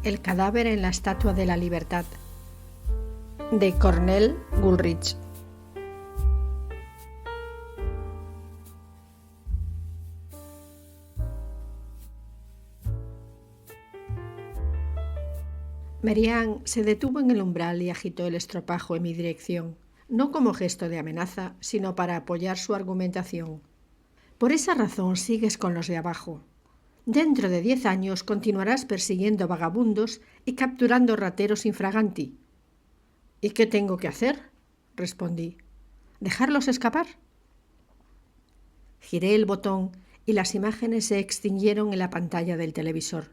El cadáver en la Estatua de la Libertad, de Cornell Woolrich. Mary-Ann se detuvo en el umbral y agitó el estropajo en mi dirección, no como gesto de amenaza, sino para apoyar su argumentación. Por esa razón sigues con los de abajo. Dentro de 10 años continuarás persiguiendo vagabundos y capturando rateros infraganti. ¿Y qué tengo que hacer?, respondí. ¿Dejarlos escapar? Giré el botón y las imágenes se extinguieron en la pantalla del televisor.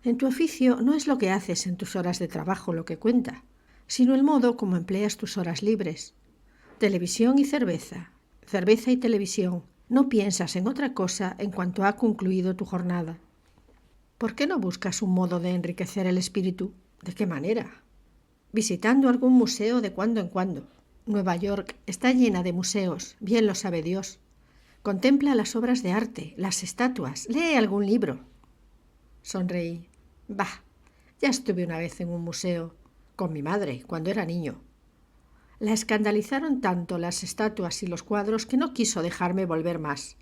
En tu oficio no es lo que haces en tus horas de trabajo lo que cuenta, sino el modo como empleas tus horas libres. Televisión y cerveza, cerveza y televisión. No piensas en otra cosa en cuanto ha concluido tu jornada. ¿Por qué no buscas un modo de enriquecer el espíritu? ¿De qué manera? Visitando algún museo de cuando en cuando. Nueva York está llena de museos, bien lo sabe Dios. Contempla las obras de arte, las estatuas, lee algún libro. Sonreí. Bah, ya estuve una vez en un museo, con mi madre, cuando era niño. La escandalizaron tanto las estatuas y los cuadros que no quiso dejarme volver más.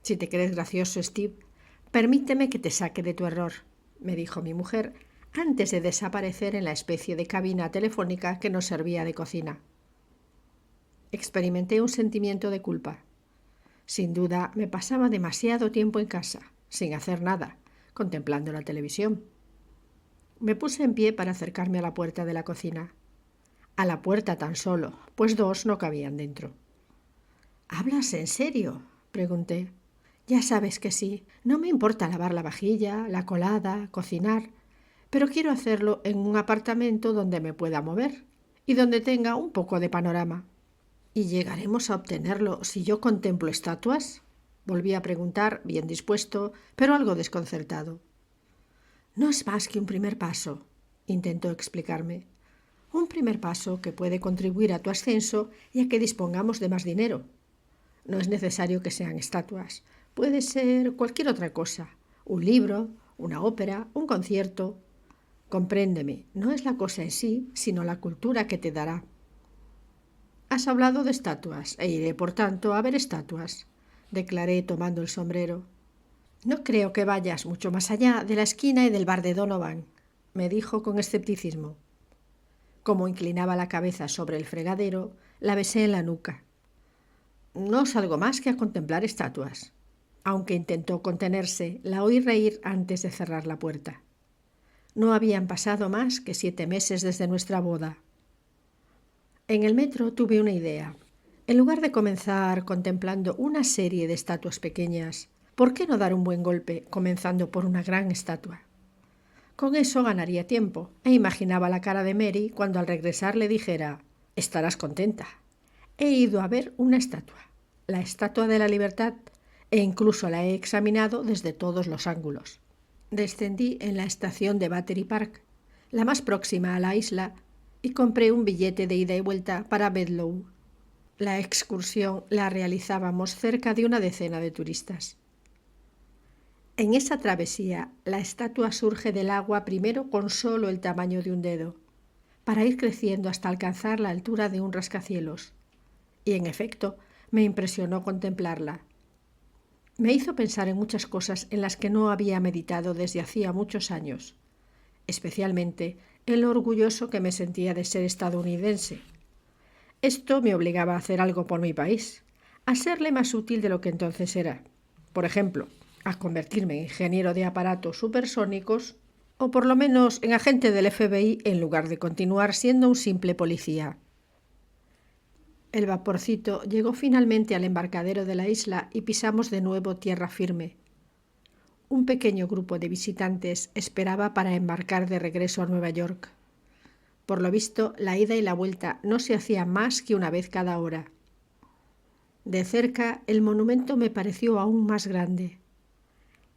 Si te crees gracioso, Steve, permíteme que te saque de tu error, me dijo mi mujer, antes de desaparecer en la especie de cabina telefónica que nos servía de cocina. Experimenté un sentimiento de culpa. Sin duda, me pasaba demasiado tiempo en casa, sin hacer nada, contemplando la televisión. Me puse en pie para acercarme a la puerta de la cocina. A la puerta tan solo, pues 2 no cabían dentro. ¿Hablas en serio?, pregunté. Ya sabes que sí, no me importa lavar la vajilla, la colada, cocinar, pero quiero hacerlo en un apartamento donde me pueda mover y donde tenga un poco de panorama. ¿Y llegaremos a obtenerlo si yo contemplo estatuas?, volví a preguntar, bien dispuesto, pero algo desconcertado. No es más que un primer paso, intentó explicarme. Un primer paso que puede contribuir a tu ascenso y a que dispongamos de más dinero. No es necesario que sean estatuas. Puede ser cualquier otra cosa. Un libro, una ópera, un concierto. Compréndeme, no es la cosa en sí, sino la cultura que te dará. Has hablado de estatuas, e iré, por tanto, a ver estatuas, declaré tomando el sombrero. No creo que vayas mucho más allá de la esquina y del bar de Donovan, me dijo con escepticismo. Como inclinaba la cabeza sobre el fregadero, la besé en la nuca. No salgo más que a contemplar estatuas. Aunque intentó contenerse, la oí reír antes de cerrar la puerta. No habían pasado más que 7 meses desde nuestra boda. En el metro tuve una idea. En lugar de comenzar contemplando una serie de estatuas pequeñas, ¿por qué no dar un buen golpe comenzando por una gran estatua? Con eso ganaría tiempo, e imaginaba la cara de Mary cuando al regresar le dijera: «Estarás contenta. He ido a ver una estatua, la Estatua de la Libertad, e incluso la he examinado desde todos los ángulos». Descendí en la estación de Battery Park, la más próxima a la isla, y compré un billete de ida y vuelta para Bedlow. La excursión la realizábamos cerca de una decena de turistas. En esa travesía, la estatua surge del agua primero con solo el tamaño de un dedo, para ir creciendo hasta alcanzar la altura de un rascacielos. Y en efecto, me impresionó contemplarla. Me hizo pensar en muchas cosas en las que no había meditado desde hacía muchos años, especialmente en lo orgulloso que me sentía de ser estadounidense. Esto me obligaba a hacer algo por mi país, a serle más útil de lo que entonces era. Por ejemplo, a convertirme en ingeniero de aparatos supersónicos o por lo menos en agente del FBI en lugar de continuar siendo un simple policía. El vaporcito llegó finalmente al embarcadero de la isla y pisamos de nuevo tierra firme. Un pequeño grupo de visitantes esperaba para embarcar de regreso a Nueva York. Por lo visto, la ida y la vuelta no se hacían más que una vez cada hora. De cerca, el monumento me pareció aún más grande.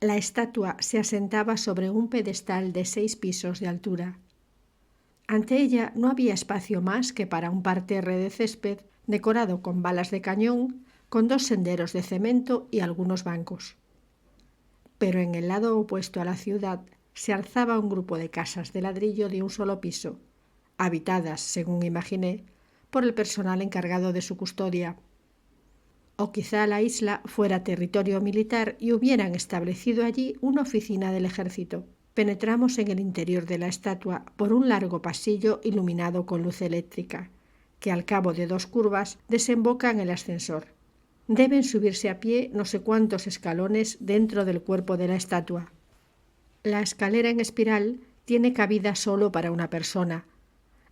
La estatua se asentaba sobre un pedestal de 6 pisos de altura. Ante ella no había espacio más que para un parterre de césped decorado con balas de cañón, con 2 senderos de cemento y algunos bancos. Pero en el lado opuesto a la ciudad, se alzaba un grupo de casas de ladrillo de un solo piso, habitadas, según imaginé, por el personal encargado de su custodia. O quizá la isla fuera territorio militar y hubieran establecido allí una oficina del ejército. Penetramos en el interior de la estatua por un largo pasillo iluminado con luz eléctrica, que al cabo de 2 curvas desemboca en el ascensor. Deben subirse a pie no sé cuántos escalones dentro del cuerpo de la estatua. La escalera en espiral tiene cabida solo para una persona,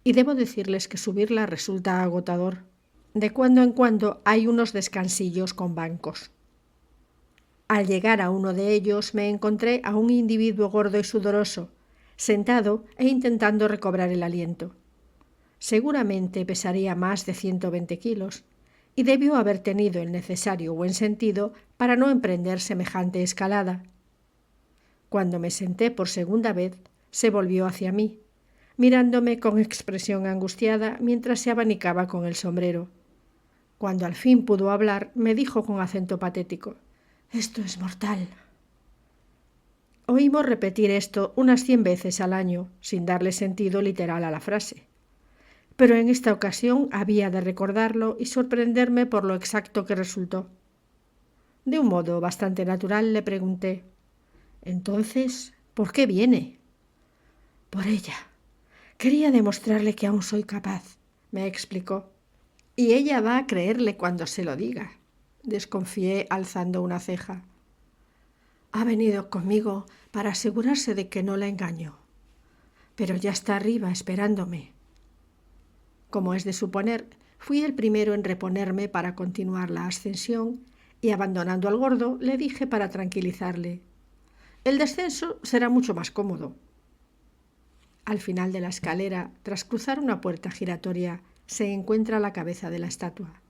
y debo decirles que subirla resulta agotador. De cuando en cuando hay unos descansillos con bancos. Al llegar a uno de ellos me encontré a un individuo gordo y sudoroso, sentado e intentando recobrar el aliento. Seguramente pesaría más de 120 kilos y debió haber tenido el necesario buen sentido para no emprender semejante escalada. Cuando me senté por segunda vez, se volvió hacia mí, mirándome con expresión angustiada mientras se abanicaba con el sombrero. Cuando al fin pudo hablar, me dijo con acento patético: «Esto es mortal». Oímos repetir esto unas 100 veces al año, sin darle sentido literal a la frase. Pero en esta ocasión había de recordarlo y sorprenderme por lo exacto que resultó. De un modo bastante natural le pregunté: «Entonces, ¿por qué viene?» «Por ella. Quería demostrarle que aún soy capaz», me explicó. «Y ella va a creerle cuando se lo diga», desconfié alzando una ceja. «Ha venido conmigo para asegurarse de que no la engaño. Pero ya está arriba esperándome». Como es de suponer, fui el primero en reponerme para continuar la ascensión y, abandonando al gordo, le dije para tranquilizarle: «El descenso será mucho más cómodo». Al final de la escalera, tras cruzar una puerta giratoria, se encuentra la cabeza de la estatua.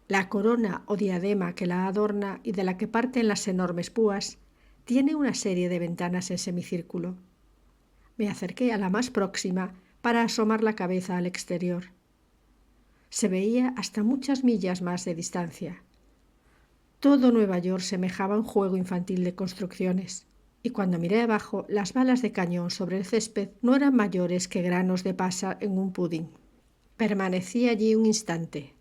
La corona o diadema que la adorna y de la que parten las enormes púas tiene una serie de ventanas en semicírculo. Me acerqué a la más próxima para asomar la cabeza al exterior. Se veía hasta muchas millas más de distancia. Todo Nueva York semejaba un juego infantil de construcciones, y cuando miré abajo, las balas de cañón sobre el césped no eran mayores que granos de pasa en un pudín. Permanecí allí un instante,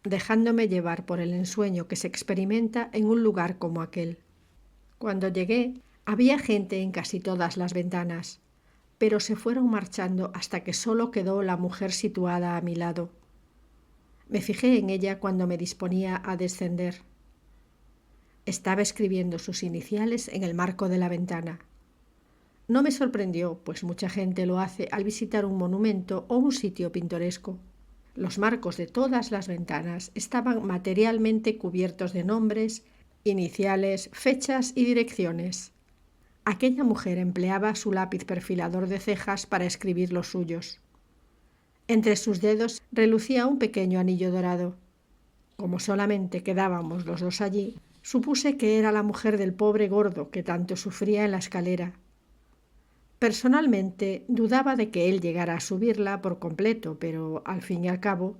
dejándome llevar por el ensueño que se experimenta en un lugar como aquel. Cuando llegué, había gente en casi todas las ventanas, pero se fueron marchando hasta que solo quedó la mujer situada a mi lado. Me fijé en ella cuando me disponía a descender. Estaba escribiendo sus iniciales en el marco de la ventana. No me sorprendió, pues mucha gente lo hace al visitar un monumento o un sitio pintoresco. Los marcos de todas las ventanas estaban materialmente cubiertos de nombres, iniciales, fechas y direcciones. Aquella mujer empleaba su lápiz perfilador de cejas para escribir los suyos. Entre sus dedos relucía un pequeño anillo dorado. Como solamente quedábamos los dos allí, supuse que era la mujer del pobre gordo que tanto sufría en la escalera. Personalmente dudaba de que él llegara a subirla por completo, pero al fin y al cabo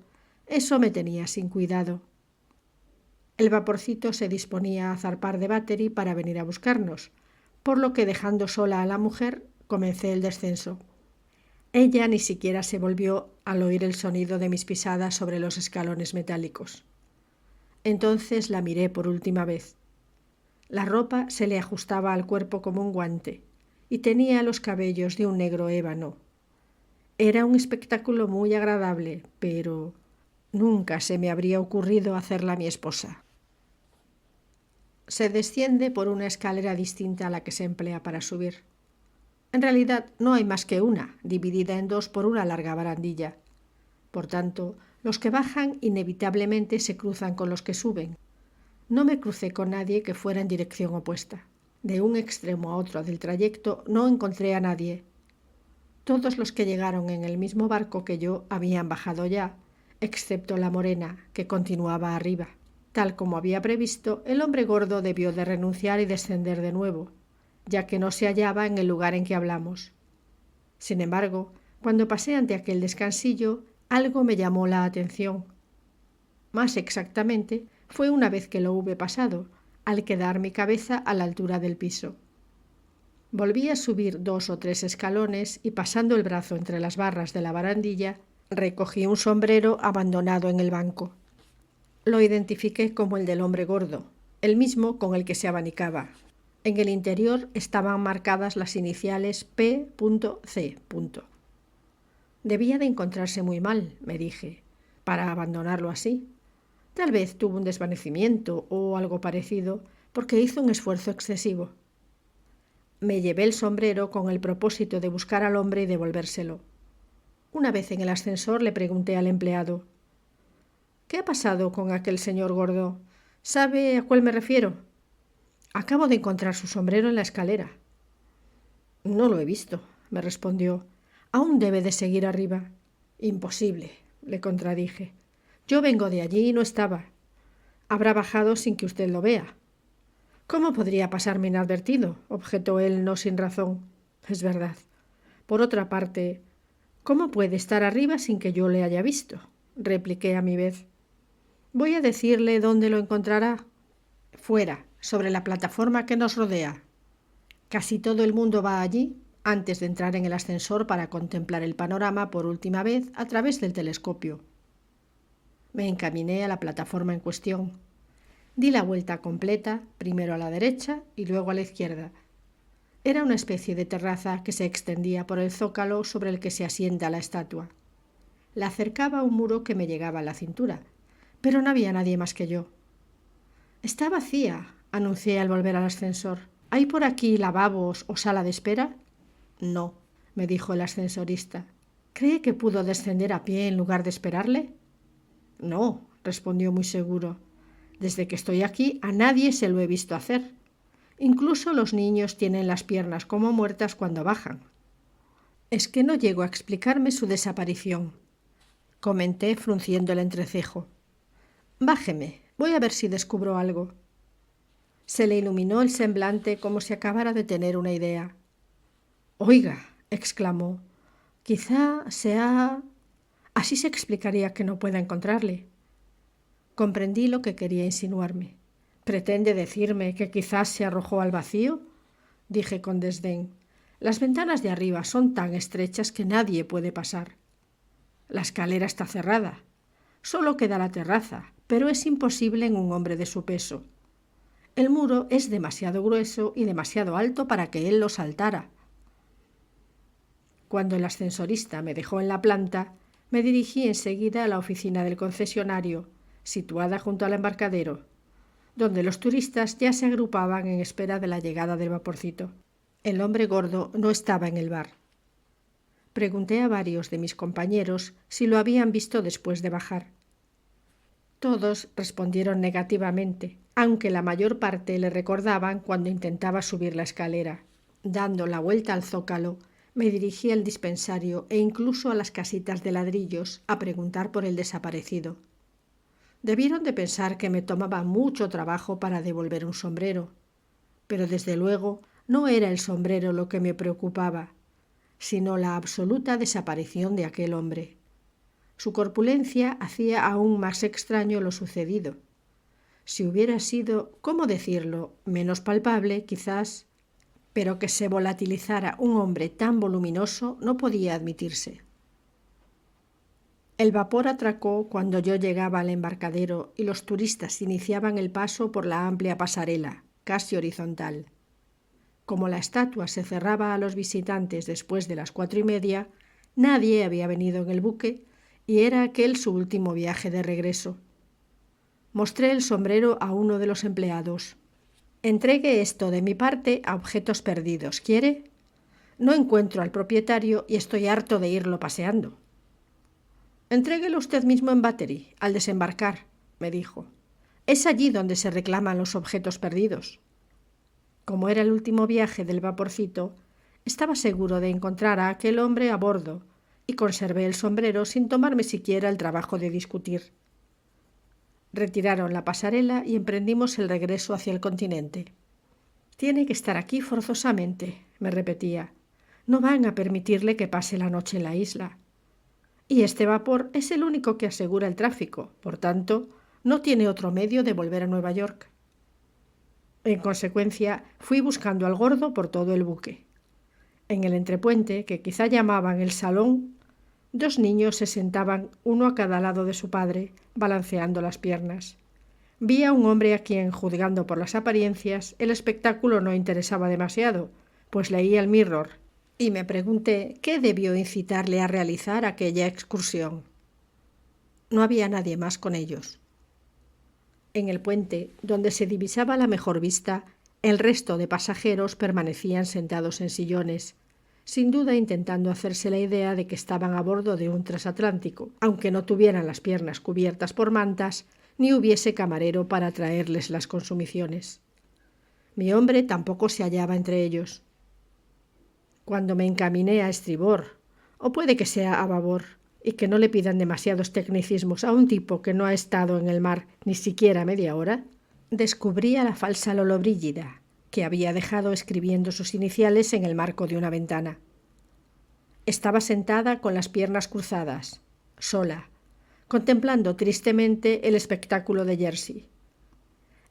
eso me tenía sin cuidado. El vaporcito se disponía a zarpar de Battery para venir a buscarnos, por lo que, dejando sola a la mujer, comencé el descenso. Ella ni siquiera se volvió al oír el sonido de mis pisadas sobre los escalones metálicos. Entonces la miré por última vez. La ropa se le ajustaba al cuerpo como un guante y tenía los cabellos de un negro ébano. Era un espectáculo muy agradable, pero nunca se me habría ocurrido hacerla mi esposa. Se desciende por una escalera distinta a la que se emplea para subir. En realidad no hay más que una, dividida en 2 por una larga barandilla. Por tanto, los que bajan inevitablemente se cruzan con los que suben. No me crucé con nadie que fuera en dirección opuesta. De un extremo a otro del trayecto no encontré a nadie. Todos los que llegaron en el mismo barco que yo habían bajado ya, excepto la morena, que continuaba arriba. Tal como había previsto, el hombre gordo debió de renunciar y descender de nuevo, ya que no se hallaba en el lugar en que hablamos. Sin embargo, cuando pasé ante aquel descansillo, algo me llamó la atención. Más exactamente, fue una vez que lo hube pasado, al quedar mi cabeza a la altura del piso. Volví a subir 2 o 3 escalones y, pasando el brazo entre las barras de la barandilla, recogí un sombrero abandonado en el banco. Lo identifiqué como el del hombre gordo, el mismo con el que se abanicaba. En el interior estaban marcadas las iniciales P.C. Debía de encontrarse muy mal, me dije, para abandonarlo así. Tal vez tuvo un desvanecimiento o algo parecido, porque hizo un esfuerzo excesivo. Me llevé el sombrero con el propósito de buscar al hombre y devolvérselo. Una vez en el ascensor le pregunté al empleado: «¿Qué ha pasado con aquel señor gordo? ¿Sabe a cuál me refiero? Acabo de encontrar su sombrero en la escalera». «No lo he visto», me respondió. «Aún debe de seguir arriba». «Imposible», le contradije. «Yo vengo de allí y no estaba. Habrá bajado sin que usted lo vea». «¿Cómo podría pasarme inadvertido?», objetó él, no sin razón. «Es verdad. Por otra parte, ¿cómo puede estar arriba sin que yo le haya visto?», repliqué a mi vez. «Voy a decirle dónde lo encontrará». «Fuera, sobre la plataforma que nos rodea. Casi todo el mundo va allí antes de entrar en el ascensor para contemplar el panorama por última vez a través del telescopio». Me encaminé a la plataforma en cuestión. Di la vuelta completa, primero a la derecha y luego a la izquierda. Era una especie de terraza que se extendía por el zócalo sobre el que se asienta la estatua. La acercaba un muro que me llegaba a la cintura, pero no había nadie más que yo. «Está vacía», anuncié al volver al ascensor. «¿Hay por aquí lavabos o sala de espera?» «No», me dijo el ascensorista. «¿Cree que pudo descender a pie en lugar de esperarle?» «No», respondió muy seguro. «Desde que estoy aquí a nadie se lo he visto hacer. Incluso los niños tienen las piernas como muertas cuando bajan». «Es que no llego a explicarme su desaparición», comenté frunciendo el entrecejo. «Bájeme, voy a ver si descubro algo». Se le iluminó el semblante como si acabara de tener una idea. «Oiga», exclamó, «quizá sea...». Así se explicaría que no pueda encontrarle. Comprendí lo que quería insinuarme. «¿Pretende decirme que quizás se arrojó al vacío?», dije con desdén. «Las ventanas de arriba son tan estrechas que nadie puede pasar. La escalera está cerrada. Solo queda la terraza, pero es imposible en un hombre de su peso. El muro es demasiado grueso y demasiado alto para que él lo saltara». Cuando el ascensorista me dejó en la planta, me dirigí enseguida a la oficina del concesionario, situada junto al embarcadero, donde los turistas ya se agrupaban en espera de la llegada del vaporcito. El hombre gordo no estaba en el bar. Pregunté a varios de mis compañeros si lo habían visto después de bajar. Todos respondieron negativamente, aunque la mayor parte le recordaban cuando intentaba subir la escalera. Dando la vuelta al zócalo, me dirigí al dispensario e incluso a las casitas de ladrillos a preguntar por el desaparecido. Debieron de pensar que me tomaba mucho trabajo para devolver un sombrero, pero desde luego no era el sombrero lo que me preocupaba, sino la absoluta desaparición de aquel hombre. Su corpulencia hacía aún más extraño lo sucedido. Si hubiera sido, ¿cómo decirlo?, menos palpable, quizás, pero que se volatilizara un hombre tan voluminoso no podía admitirse. El vapor atracó cuando yo llegaba al embarcadero y los turistas iniciaban el paso por la amplia pasarela, casi horizontal. Como la estatua se cerraba a los visitantes después de las 4:30, nadie había venido en el buque y era aquel su último viaje de regreso. Mostré el sombrero a uno de los empleados. «Entregue esto de mi parte a Objetos Perdidos, ¿quiere? No encuentro al propietario y estoy harto de irlo paseando». «Entréguelo usted mismo en Battery, al desembarcar», me dijo. «Es allí donde se reclaman los objetos perdidos». Como era el último viaje del vaporcito, estaba seguro de encontrar a aquel hombre a bordo y conservé el sombrero sin tomarme siquiera el trabajo de discutir. Retiraron la pasarela y emprendimos el regreso hacia el continente. «Tiene que estar aquí forzosamente», me repetía. «No van a permitirle que pase la noche en la isla. Y este vapor es el único que asegura el tráfico, por tanto, no tiene otro medio de volver a Nueva York». En consecuencia, fui buscando al gordo por todo el buque. En el entrepuente, que quizá llamaban el salón, 2 niños se sentaban uno a cada lado de su padre, balanceando las piernas. Vi a un hombre a quien, juzgando por las apariencias, el espectáculo no interesaba demasiado, pues leía el Mirror, y me pregunté qué debió incitarle a realizar aquella excursión. No había nadie más con ellos. En el puente, donde se divisaba la mejor vista, el resto de pasajeros permanecían sentados en sillones, sin duda intentando hacerse la idea de que estaban a bordo de un transatlántico, aunque no tuvieran las piernas cubiertas por mantas ni hubiese camarero para traerles las consumiciones. Mi hombre tampoco se hallaba entre ellos. Cuando me encaminé a estribor, o puede que sea a babor, y que no le pidan demasiados tecnicismos a un tipo que no ha estado en el mar ni siquiera media hora, descubrí a la falsa Lollobrigida, que había dejado escribiendo sus iniciales en el marco de una ventana. Estaba sentada con las piernas cruzadas, sola, contemplando tristemente el espectáculo de Jersey.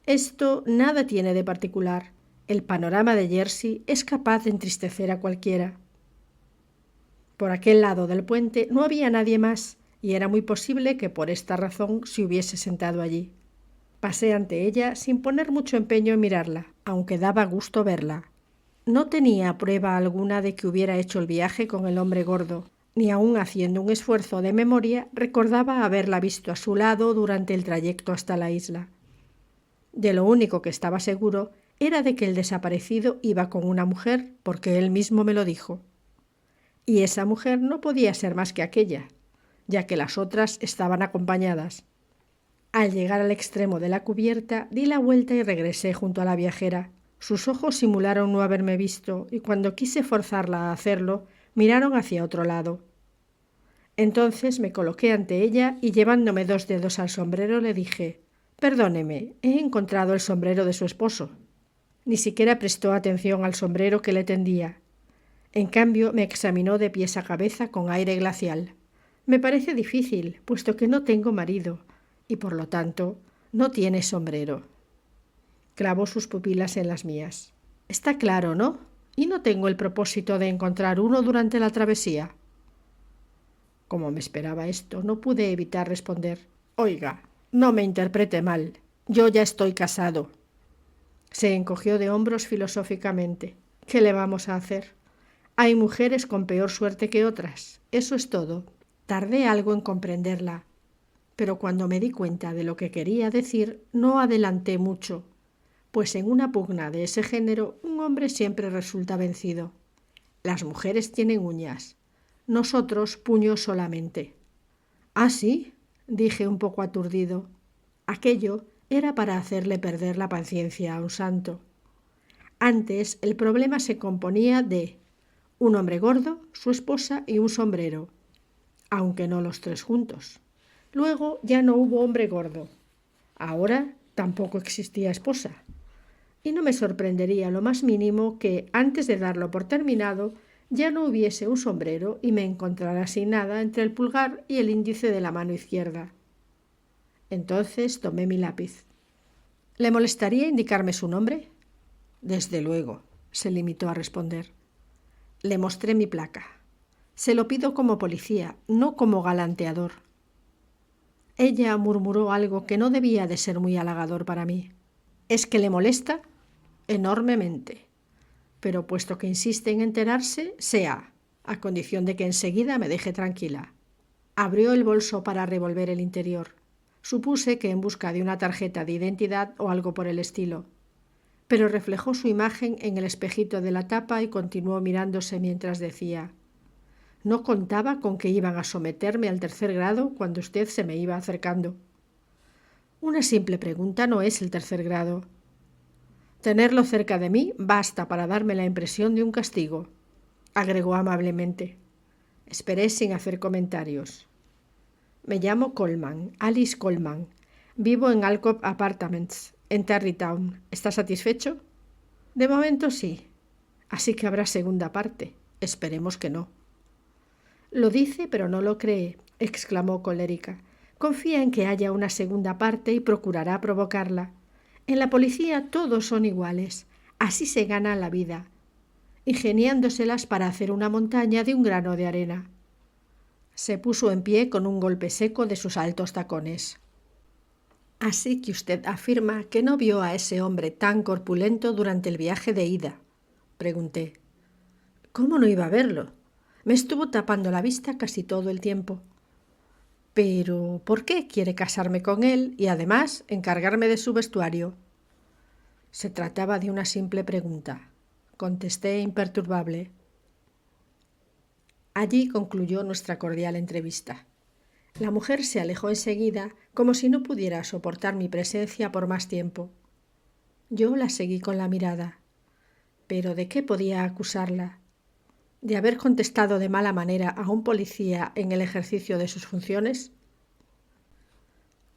Esto nada tiene de particular. El panorama de Jersey es capaz de entristecer a cualquiera. Por aquel lado del puente no había nadie más, y era muy posible que por esta razón se hubiese sentado allí. Pasé ante ella sin poner mucho empeño en mirarla, aunque daba gusto verla. No tenía prueba alguna de que hubiera hecho el viaje con el hombre gordo, ni aun haciendo un esfuerzo de memoria recordaba haberla visto a su lado durante el trayecto hasta la isla. De lo único que estaba seguro era de que el desaparecido iba con una mujer, porque él mismo me lo dijo. Y esa mujer no podía ser más que aquella, ya que las otras estaban acompañadas. Al llegar al extremo de la cubierta, di la vuelta y regresé junto a la viajera. Sus ojos simularon no haberme visto, y cuando quise forzarla a hacerlo, miraron hacia otro lado. Entonces me coloqué ante ella y llevándome 2 dedos al sombrero le dije: «Perdóneme, he encontrado el sombrero de su esposo». Ni siquiera prestó atención al sombrero que le tendía. En cambio, me examinó de pies a cabeza con aire glacial. «Me parece difícil, puesto que no tengo marido, y por lo tanto no tiene sombrero». Clavó sus pupilas en las mías. «Está claro, ¿no? Y no tengo el propósito de encontrar uno durante la travesía». Como me esperaba esto, no pude evitar responder: «Oiga, no me interprete mal. Yo ya estoy casado». Se encogió de hombros filosóficamente. «¿Qué le vamos a hacer? Hay mujeres con peor suerte que otras. Eso es todo». Tardé algo en comprenderla, pero cuando me di cuenta de lo que quería decir, no adelanté mucho, pues en una pugna de ese género un hombre siempre resulta vencido. Las mujeres tienen uñas, nosotros puños solamente. «¿Ah, sí?», dije un poco aturdido. Aquello era para hacerle perder la paciencia a un santo. Antes el problema se componía de un hombre gordo, su esposa y un sombrero, aunque no los 3 juntos. Luego ya no hubo hombre gordo. Ahora tampoco existía esposa. Y no me sorprendería lo más mínimo que, antes de darlo por terminado, ya no hubiese un sombrero y me encontrara sin nada entre el pulgar y el índice de la mano izquierda. Entonces tomé mi lápiz. «¿Le molestaría indicarme su nombre?». «Desde luego», se limitó a responder. Le mostré mi placa. «Se lo pido como policía, no como galanteador». Ella murmuró algo que no debía de ser muy halagador para mí. «¿Es que le molesta?». «Enormemente. Pero puesto que insiste en enterarse, sea, a condición de que enseguida me deje tranquila». Abrió el bolso para revolver el interior. Supuse que en busca de una tarjeta de identidad o algo por el estilo. Pero reflejó su imagen en el espejito de la tapa y continuó mirándose mientras decía: «No contaba con que iban a someterme al 3er grado cuando usted se me iba acercando». «Una simple pregunta no es el 3er grado. Tenerlo cerca de mí basta para darme la impresión de un castigo», agregó amablemente. Esperé sin hacer comentarios. «Me llamo Coleman, Alice Coleman. Vivo en Alcott Apartments, en Tarrytown. ¿Está satisfecho?». «De momento sí». «Así que habrá segunda parte». «Esperemos que no». «Lo dice, pero no lo cree», exclamó colérica. «Confía en que haya una segunda parte y procurará provocarla. En la policía todos son iguales. Así se gana la vida, ingeniándoselas para hacer una montaña de un grano de arena. Se puso en pie con un golpe seco de sus altos tacones. Así que usted afirma que no vio a ese hombre tan corpulento durante el viaje de ida, pregunté. ¿Cómo no iba a verlo? Me estuvo tapando la vista casi todo el tiempo. Pero, ¿por qué quiere casarme con él y además encargarme de su vestuario? Se trataba de una simple pregunta. Contesté imperturbable. Allí concluyó nuestra cordial entrevista. La mujer se alejó enseguida, como si no pudiera soportar mi presencia por más tiempo. Yo la seguí con la mirada. ¿Pero de qué podía acusarla? ¿De haber contestado de mala manera a un policía en el ejercicio de sus funciones?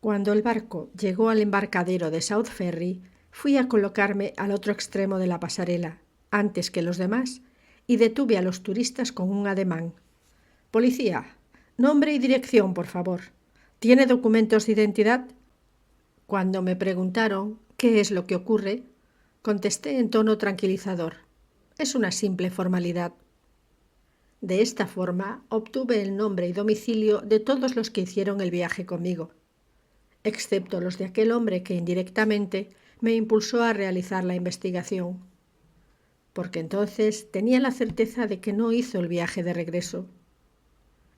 Cuando el barco llegó al embarcadero de South Ferry, fui a colocarme al otro extremo de la pasarela, antes que los demás, y detuve a los turistas con un ademán. «Policía, nombre y dirección, por favor. ¿Tiene documentos de identidad?» Cuando me preguntaron qué es lo que ocurre, contesté en tono tranquilizador. Es una simple formalidad. De esta forma obtuve el nombre y domicilio de todos los que hicieron el viaje conmigo, excepto los de aquel hombre que indirectamente me impulsó a realizar la investigación, porque entonces tenía la certeza de que no hizo el viaje de regreso.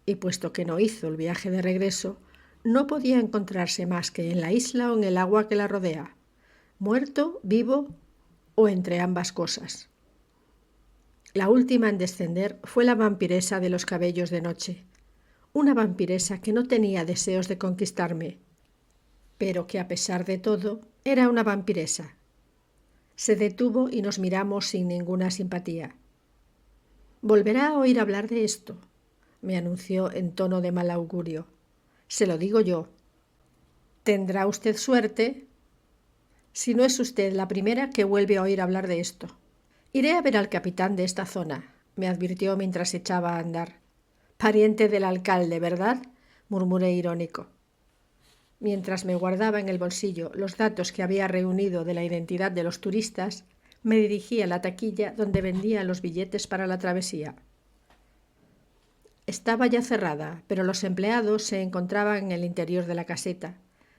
Y puesto que no hizo el viaje de regreso, no podía encontrarse más que en la isla o en el agua que la rodea, muerto, vivo o entre ambas cosas. La última en descender fue la vampiresa de los cabellos de noche, una vampiresa que no tenía deseos de conquistarme, pero que a pesar de todo era una vampiresa. Se detuvo y nos miramos sin ninguna simpatía. «Volverá a oír hablar de esto», me anunció en tono de mal augurio. «Se lo digo yo. Tendrá usted suerte si no es usted la primera que vuelve a oír hablar de esto. Iré a ver al capitán de esta zona», me advirtió mientras echaba a andar. «Pariente del alcalde, ¿verdad?», murmuré irónico. Mientras me guardaba en el bolsillo los datos que había reunido de la identidad de los turistas, me dirigí a la taquilla donde vendía los billetes para la travesía. Estaba ya cerrada, pero los empleados se encontraban en el interior de la caseta,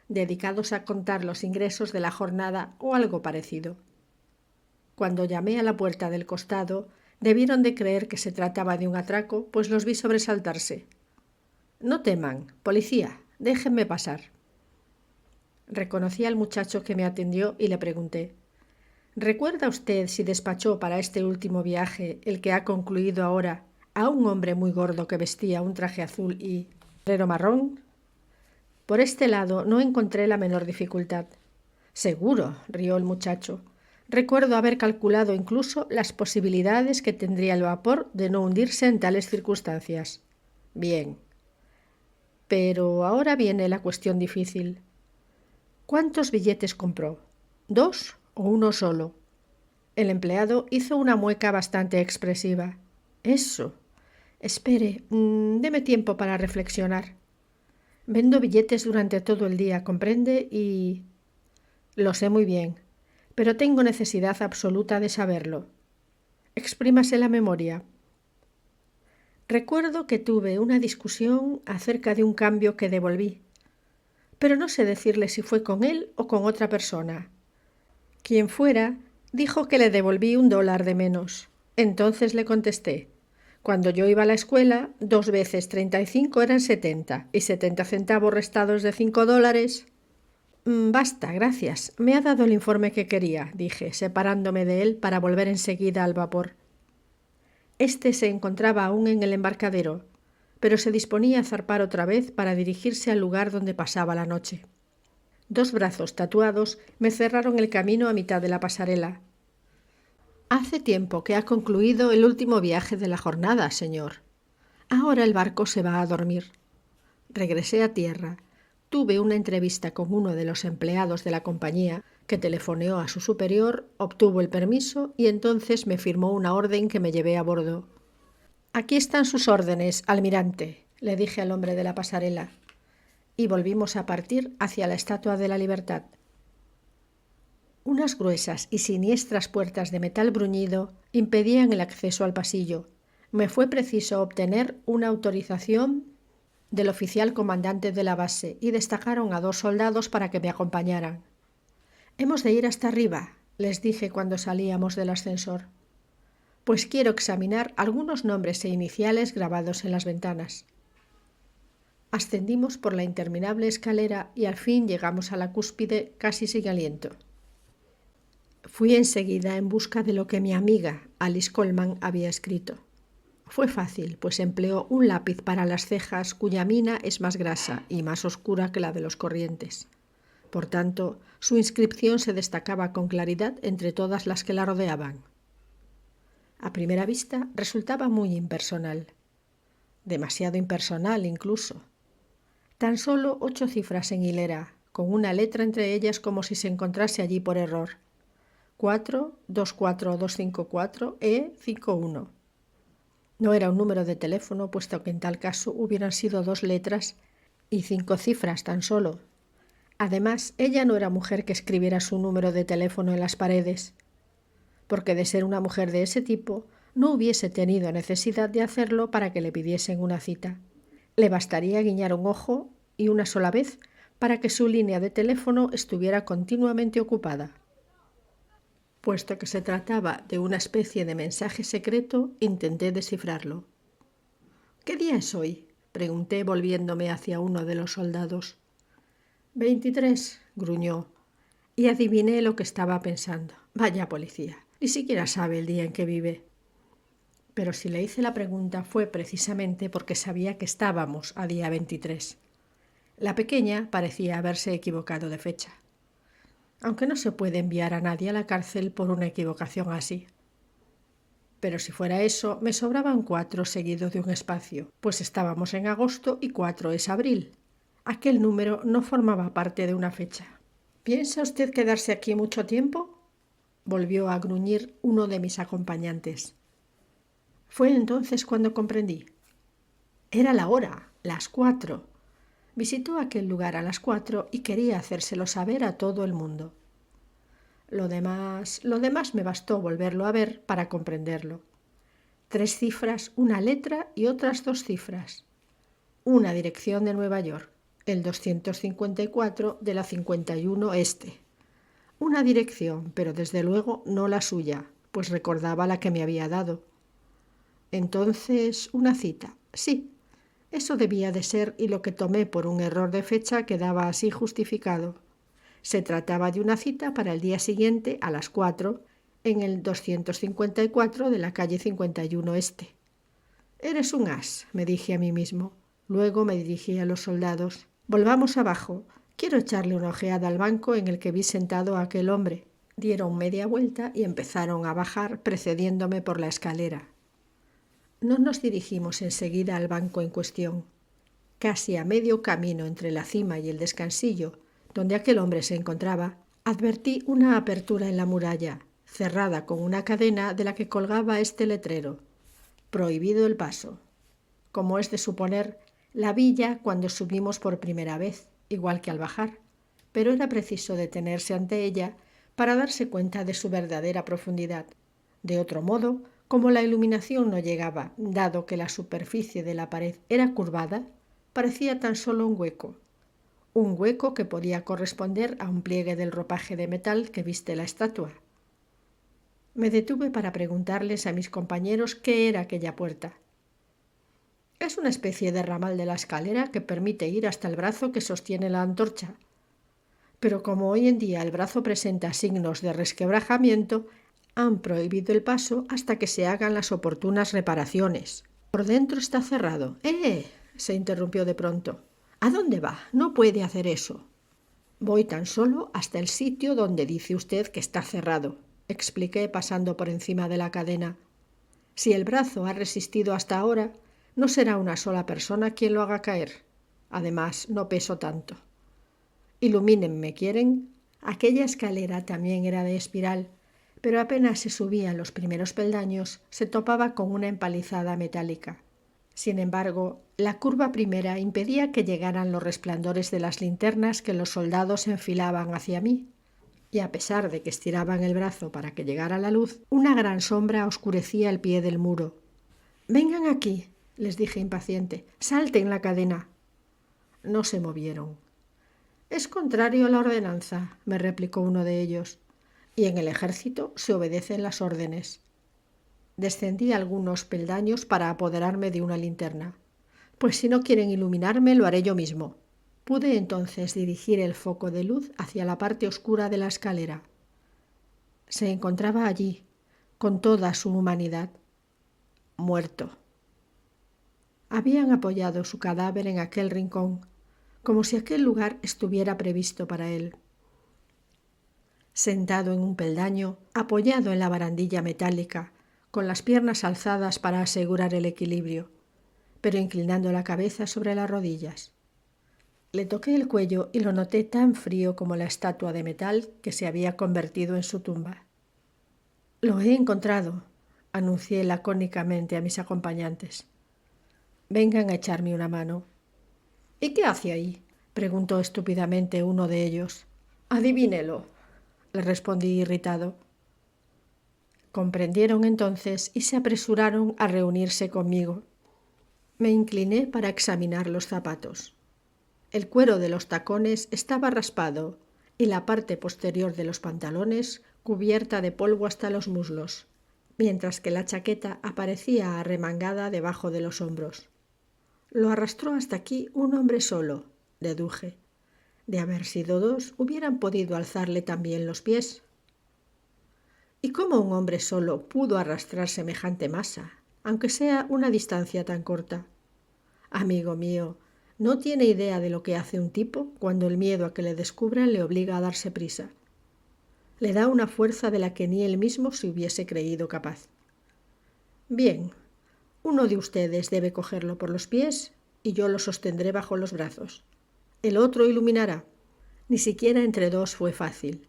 dedicados a contar los ingresos de la jornada o algo parecido. Cuando llamé a la puerta del costado, debieron de creer que se trataba de un atraco, pues los vi sobresaltarse. «No teman, policía, déjenme pasar». Reconocí al muchacho que me atendió y le pregunté: «¿Recuerda usted si despachó para este último viaje, el que ha concluido ahora, a un hombre muy gordo que vestía un traje azul y sombrero marrón?» Por este lado no encontré la menor dificultad. «Seguro», rió el muchacho. «Recuerdo haber calculado incluso las posibilidades que tendría el vapor de no hundirse en tales circunstancias». «Bien. Pero ahora viene la cuestión difícil. ¿Cuántos billetes compró? ¿2 o uno solo?» El empleado hizo una mueca bastante expresiva. «Eso. Espere, deme tiempo para reflexionar. Vendo billetes durante todo el día, ¿comprende? Y...» «Lo sé muy bien, pero tengo necesidad absoluta de saberlo. Exprímase la memoria». «Recuerdo que tuve una discusión acerca de un cambio que devolví, pero no sé decirle si fue con él o con otra persona. Quien fuera, dijo que le devolví $1 de menos. Entonces le contesté: cuando yo iba a la escuela, 2 veces 35 eran 70, y 70 centavos restados de $5. Basta, gracias. Me ha dado el informe que quería», dije, separándome de él para volver enseguida al vapor. Este se encontraba aún en el embarcadero, pero se disponía a zarpar otra vez para dirigirse al lugar donde pasaba la noche. 2 brazos tatuados me cerraron el camino a mitad de la pasarela. «Hace tiempo que ha concluido el último viaje de la jornada, señor. Ahora el barco se va a dormir». Regresé a tierra. Tuve una entrevista con uno de los empleados de la compañía, que telefoneó a su superior, obtuvo el permiso y entonces me firmó una orden que me llevé a bordo. «Aquí están sus órdenes, almirante», le dije al hombre de la pasarela, y volvimos a partir hacia la Estatua de la Libertad. Unas gruesas y siniestras puertas de metal bruñido impedían el acceso al pasillo. Me fue preciso obtener una autorización del oficial comandante de la base y destacaron a 2 soldados para que me acompañaran. «Hemos de ir hasta arriba», les dije cuando salíamos del ascensor. «Pues quiero examinar algunos nombres e iniciales grabados en las ventanas». Ascendimos por la interminable escalera y al fin llegamos a la cúspide casi sin aliento. Fui enseguida en busca de lo que mi amiga Alice Coleman había escrito. Fue fácil, pues empleó un lápiz para las cejas cuya mina es más grasa y más oscura que la de los corrientes. Por tanto, su inscripción se destacaba con claridad entre todas las que la rodeaban. A primera vista resultaba muy impersonal. Demasiado impersonal incluso. Tan solo 8 cifras en hilera, con una letra entre ellas como si se encontrase allí por error. 4-24254-E51. No era un número de teléfono, puesto que en tal caso hubieran sido 2 letras y 5 cifras tan solo. Además, ella no era mujer que escribiera su número de teléfono en las paredes, porque de ser una mujer de ese tipo, no hubiese tenido necesidad de hacerlo para que le pidiesen una cita. Le bastaría guiñar un ojo y una sola vez para que su línea de teléfono estuviera continuamente ocupada. Puesto que se trataba de una especie de mensaje secreto, intenté descifrarlo. «¿Qué día es hoy?», pregunté volviéndome hacia uno de los soldados. 23, gruñó, y adiviné lo que estaba pensando. Vaya policía, ni siquiera sabe el día en que vive. Pero si le hice la pregunta fue precisamente porque sabía que estábamos a día 23. La pequeña parecía haberse equivocado de fecha. Aunque no se puede enviar a nadie a la cárcel por una equivocación así. Pero si fuera eso, me sobraban 4 seguido de un espacio, pues estábamos en agosto y 4 es abril. Aquel número no formaba parte de una fecha. «¿Piensa usted quedarse aquí mucho tiempo?», volvió a gruñir uno de mis acompañantes. Fue entonces cuando comprendí. Era la hora, las 4. Visitó aquel lugar a las 4 y quería hacérselo saber a todo el mundo. Lo demás me bastó volverlo a ver para comprenderlo. 3 cifras, una letra y otras 2 cifras. Una dirección de Nueva York, el 254 de la 51 Este. Una dirección, pero desde luego no la suya, pues recordaba la que me había dado. Entonces, una cita, sí. Eso debía de ser y lo que tomé por un error de fecha quedaba así justificado. Se trataba de una cita para el día siguiente a las 4 en el 254 de la calle 51 Este. «Eres un as», me dije a mí mismo. Luego me dirigí a los soldados. «Volvamos abajo. Quiero echarle una ojeada al banco en el que vi sentado a aquel hombre». Dieron media vuelta y empezaron a bajar precediéndome por la escalera. No nos dirigimos enseguida al banco en cuestión. Casi a medio camino entre la cima y el descansillo, donde aquel hombre se encontraba, advertí una apertura en la muralla, cerrada con una cadena de la que colgaba este letrero: «Prohibido el paso». Como es de suponer, la vi ya cuando subimos por primera vez, igual que al bajar, pero era preciso detenerse ante ella para darse cuenta de su verdadera profundidad. De otro modo, como la iluminación no llegaba, dado que la superficie de la pared era curvada, parecía tan solo un hueco que podía corresponder a un pliegue del ropaje de metal que viste la estatua. Me detuve para preguntarles a mis compañeros qué era aquella puerta. «Es una especie de ramal de la escalera que permite ir hasta el brazo que sostiene la antorcha. Pero como hoy en día el brazo presenta signos de resquebrajamiento, han prohibido el paso hasta que se hagan las oportunas reparaciones. Por dentro está cerrado». Se interrumpió de pronto. «¿A dónde va? No puede hacer eso». «Voy tan solo hasta el sitio donde dice usted que está cerrado», expliqué pasando por encima de la cadena. «Si el brazo ha resistido hasta ahora, no será una sola persona quien lo haga caer. Además, no peso tanto. Ilumínenme, ¿quieren?». Aquella escalera también era de espiral, pero apenas se subía los primeros peldaños, se topaba con una empalizada metálica. Sin embargo, la curva primera impedía que llegaran los resplandores de las linternas que los soldados enfilaban hacia mí. y a pesar de que estiraban el brazo para que llegara la luz, una gran sombra oscurecía el pie del muro. «Vengan aquí», les dije impaciente, «salten la cadena». No se movieron. «Es contrario a la ordenanza», me replicó uno de ellos, «y en el ejército se obedecen las órdenes». Descendí algunos peldaños para apoderarme de una linterna. «Pues si no quieren iluminarme, lo haré yo mismo». Pude entonces dirigir el foco de luz hacia la parte oscura de la escalera. Se encontraba allí, con toda su humanidad, muerto. Habían apoyado su cadáver en aquel rincón, como si aquel lugar estuviera previsto para él. Sentado en un peldaño, apoyado en la barandilla metálica, con las piernas alzadas para asegurar el equilibrio, pero inclinando la cabeza sobre las rodillas. Le toqué el cuello y lo noté tan frío como la estatua de metal que se había convertido en su tumba. «Lo he encontrado», anuncié lacónicamente a mis acompañantes. «Vengan a echarme una mano». «¿Y qué hace ahí?», preguntó estúpidamente uno de ellos. «Adivínelo», le respondí irritado. Comprendieron entonces y se apresuraron a reunirse conmigo. Me incliné para examinar los zapatos. El cuero de los tacones estaba raspado y la parte posterior de los pantalones cubierta de polvo hasta los muslos, mientras que la chaqueta aparecía arremangada debajo de los hombros. «Lo arrastró hasta aquí un hombre solo», deduje. «De haber sido dos, hubieran podido alzarle también los pies». «¿Y cómo un hombre solo pudo arrastrar semejante masa, aunque sea una distancia tan corta? Amigo mío, ¿no tiene idea de lo que hace un tipo cuando el miedo a que le descubran le obliga a darse prisa? Le da una fuerza de la que ni él mismo se hubiese creído capaz. Bien, uno de ustedes debe cogerlo por los pies y yo lo sostendré bajo los brazos. El otro iluminará». Ni siquiera entre dos fue fácil,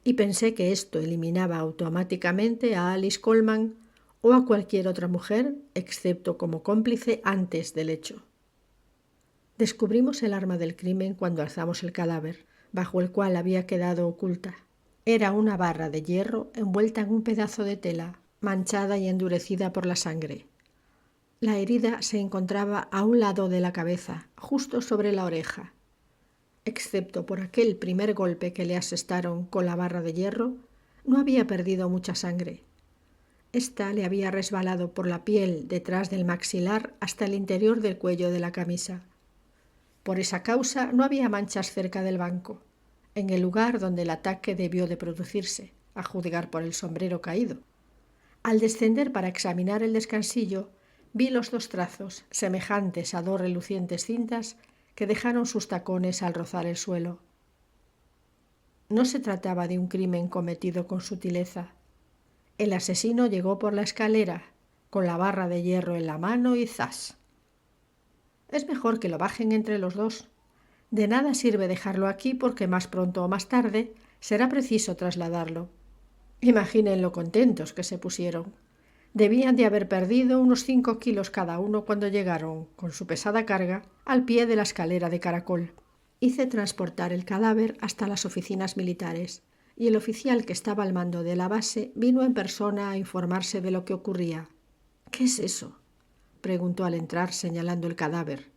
y pensé que esto eliminaba automáticamente a Alice Colman o a cualquier otra mujer, excepto como cómplice antes del hecho. Descubrimos el arma del crimen cuando alzamos el cadáver, bajo el cual había quedado oculta. Era una barra de hierro envuelta en un pedazo de tela, manchada y endurecida por la sangre. La herida se encontraba a un lado de la cabeza, justo sobre la oreja. Excepto por aquel primer golpe que le asestaron con la barra de hierro, no había perdido mucha sangre. Esta le había resbalado por la piel detrás del maxilar hasta el interior del cuello de la camisa. Por esa causa no había manchas cerca del banco, en el lugar donde el ataque debió de producirse, a juzgar por el sombrero caído. Al descender para examinar el descansillo, vi los dos trazos, semejantes a dos relucientes cintas, que dejaron sus tacones al rozar el suelo. No se trataba de un crimen cometido con sutileza. El asesino llegó por la escalera, con la barra de hierro en la mano y ¡zas! Es mejor que lo bajen entre los dos. De nada sirve dejarlo aquí porque más pronto o más tarde será preciso trasladarlo. Imaginen lo contentos que se pusieron. Debían de haber perdido unos 5 kilos cada uno cuando llegaron, con su pesada carga, al pie de la escalera de caracol. Hice transportar el cadáver hasta las oficinas militares, y el oficial que estaba al mando de la base vino en persona a informarse de lo que ocurría. «¿Qué es eso?», preguntó al entrar señalando el cadáver,